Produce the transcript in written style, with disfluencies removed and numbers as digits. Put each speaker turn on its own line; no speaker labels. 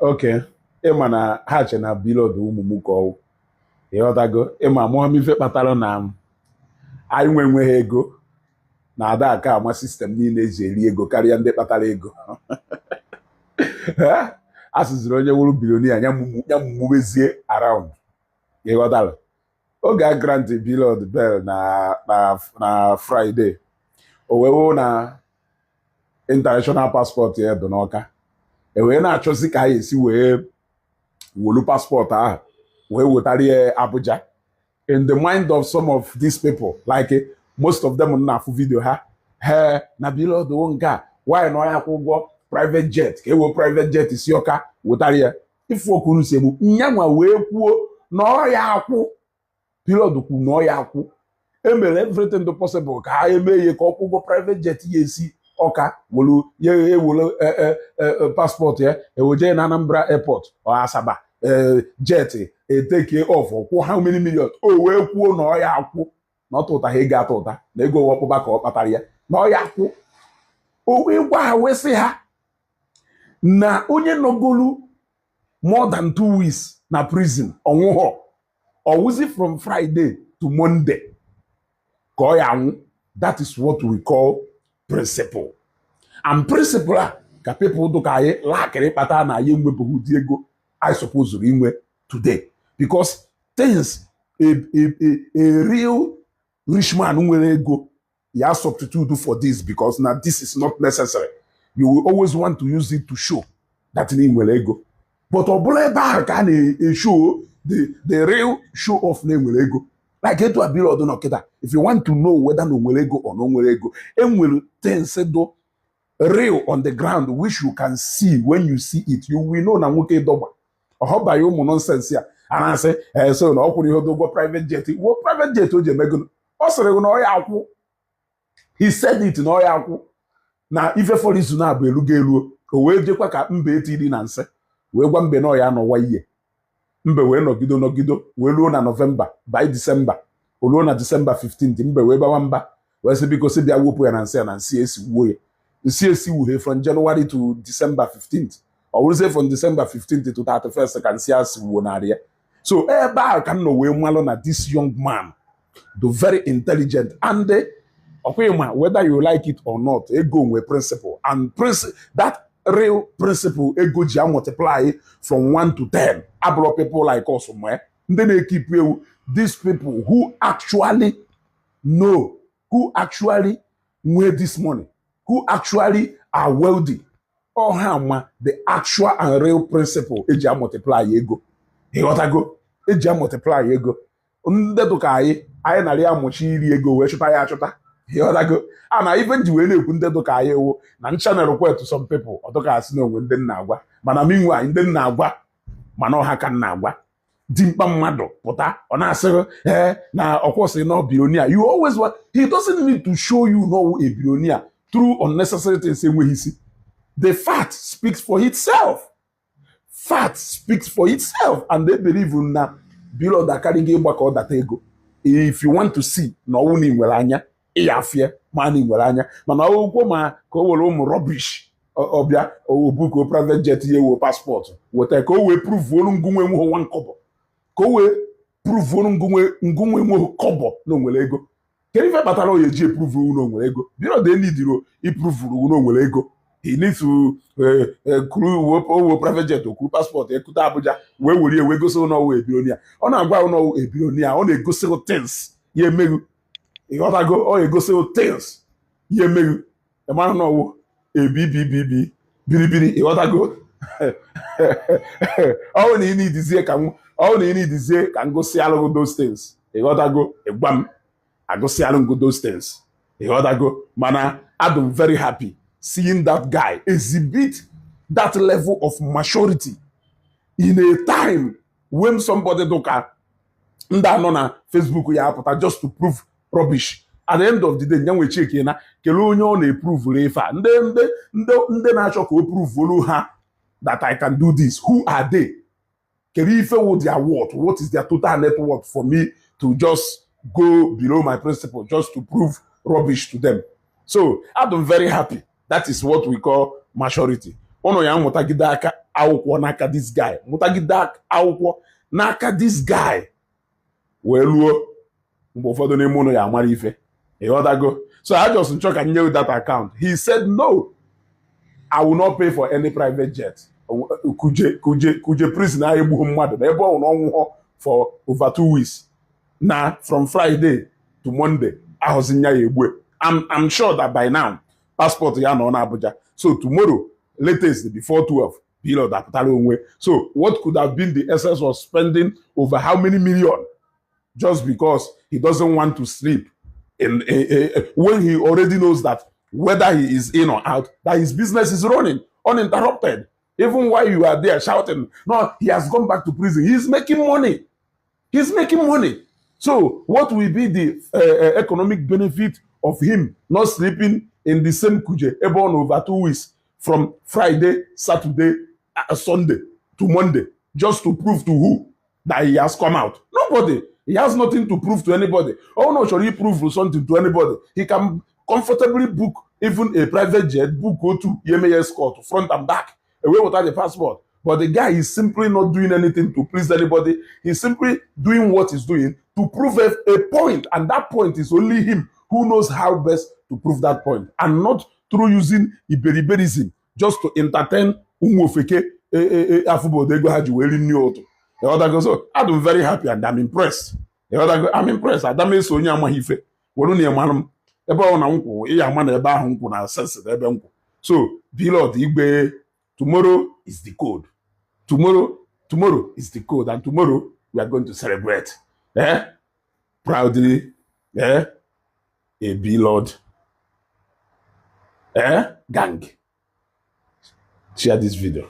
Okay. Ịma na ha che na Blord ụmụ m ka ọwụ. Ịghọtago ịma mụọ m ife kpatara na anyị nweghị ego na ada aka ama sistem niile eji eri ego karịa ndị kpatara ego. A sịziri onye wụrụ bilionia ya mụmezie around. Ịghọtara oge a grant Blord bel na Friday o wee wụ na international passport ya dị n'Ọka wee na-achọzi ka anyị esi wee wolu paspọtụ ahụ wee wetara ya Abuja. In the mind of some of these people, like most of them na-afụ video ha na Blord nke a why na ọya kwụ ụgwọ private jet ka ewe private jet si Ọka wetara ya ifu okunu si egbu nyanwa wee kwuo na ọya akwụ. Blord kwuru na ọya akwụ emere everything possible ka ha eme ihe ka ọ kwụ ụgwọ private jet ya esi Ọka wolu ya ewolu paspọtụ ya eweje na Anambra airport or Asaba jet take off kwụ how many million o wee kwuo na ọya akwụ na ọ tụta ha ego atụ ụta na ego ọkpụkpa ka ọ kpatara ya na ọya akwụ. O wee gwa ha wee sị ha na onye nọgolu more than 2 weeks na prison ọnwụghọ ọwụzi from Friday to Monday ka ọ ya anwụ. That is what we call principle. And principle a ka people do ka anyị lakịrị kpata na anyị enwepụghị ụdị ego I suppose inwe today because things a real rich man nwere ego ya substitute for this because now this is not necessary. You will always want to use it to show that you nwere ego, but ọ bụla ebe ahụ ka a na-show the real show of na nwere ego. Like etu a Blord nọ kịta, if you want to know whether no nwere ego or no nwere ego, enwere things do real on the ground which you can see. When you see it, you will know na nwoke dọgba ọhọba ya ụmụ nonsense ya ana asị so na ọ kwụrụ ihe ụgwọ private jet wo private jet o ji emego ọ sịrị na ọya akwụ. He said it na ọya akwụ na ife fọrọ izu na-abụ elugo eluo o wee jekwa ka mbe etiri na nse wee gwa mbe na ọya anọwa ihe mbe wee nọgido wee luo na November by December o luo na December 15th mbe wee gbawa mba wee sị biko sị bịa wepụ ya na nsị esiwuo ya nsị esiwuhe from January to December 15th. I will say from December 15th to 31st ka nsị asiwuo narị ya. So ebe ahụ ka m nọ wee malụ na this young man do very intelligent and ọkwa whether you like it or not ego nwe principle and that real principle ego ji multiply from 1 to 10 abụrụ people like us ndị na-ekeep ewu these people who actually know, who actually nwee this money, who actually are wealthy or ha the actual and real principle eji multiply ego. Ịghọtago eji multiply ego ndị dụka anyị narị amụchi iri ego wee chụta ya achụta. Ịghọtago na ife nji wee na-ekwu ndị dụka anyị ewu na channel request to some people ọdụka asị na onwe ndị nna agwa mana meanwhile ndị nna agwa mana ọha ka nna agwa dimkpa mmadụ pụta ọ na-asị na ọkwọsị na billionaire. You always want, he doesn't need to show you no a billionaire through unnecessary things enweghị isi. The fact speaks for itself. Fact speaks for itself and they believe na Blord akarịghị ịgbakọ data ego. If you want to see na ọwụ na nwere anya ịyafie ma na nwere anya mana akwụkwọ ma ka o were ụmụ rubbish ọbịa obuko private jet ya ewo paspọtụ weta ka o wee prove olu ngụnwe nwe nwa nkọbọ ka o wee prove olu ngụnwe nwe kọbọ na onwere ego. Kedu ife kpatara o ji prove unu onwere ego? Blord enidiro iprove unu onwere ego. He needs to crew private jet okwu passport ekute Abuja wee were ewe gosi ụlọ ọwụ ebillionaire. Ọ na-agwa ụlọ ọwụ ebillionaire ọ na-egosi things ya emeghu. Ịghọtago ọ egosi things ya emeghu ịmara na ọwụ ebibibibi biribiri. Ịghọtago ọ na ị na-edizie ka ngosi alụgo those things. Ịghọtago ịgwa m agosi alụgo those things. Ịghọtago mana I'm very happy seeing that guy exhibit that level of maturity in a time when somebody doka ndị anọ na Facebook ya apụta just to prove rubbish. At the end of the day nyanwe check na kele onye ọ na-eprove refa ndị na-achọ ka o prove olu ha that I can do this. Who are they? Kele ife wo their worth? What is their total net worth for me to just go below my principle just to prove rubbish to them? So I'm very happy. That is what we call maturity. Ono ya mmụtagide aka akwụkwọ n'aka this guy mụtagide akwụkwọ n'aka this guy wee luo mgbe ụfọdụ n'ime ụlọ ya amara ife ịghọtago. So I just nchọ ka nye that account. He said no, I will not pay for any private jet. Kuje prison a egbughị mmadụ na ebe ọ na ọnwụọ for over 2 weeks na from Friday to Monday ahụzi nya ya egbue. I'm sure that by now passport ya nọ na Abuja. So tomorrow latest before 12 Blord apụtara onwe. So what could have been the essence of spending over how many million just because he doesn't want to sleep when he already knows that whether he is in or out, that his business is running uninterrupted. Even while you are there shouting, no, he has gone back to prison. He's making money. He's making money. So what will be the economic benefit of him not sleeping in the same kuje ebon over 2 weeks from Friday, Saturday, Sunday to Monday, just to prove to who that he has come out? Nobody. He has nothing to prove to anybody. Oh no, should he prove something to anybody? He can comfortably book even a private jet, go to EMA escort, front and back, away without the passport. But the guy is simply not doing anything to please anybody. He's simply doing what he's doing to prove a point. And that point is only him who knows how best to prove that point. And not through using iberiberism just to entertain umofeke afubodego haji weli nyoto. So I'm very happy and I'm impressed. I'm impressed. Adam is so young, my ife. Wonu ni manum. Ebe ona nku, iya man ebe ahụ nku na sense ebe nku. So Blord igbe, tomorrow is the code. Tomorrow is the code, and tomorrow we are going to celebrate. Proudly, a Blord gang. Share this video.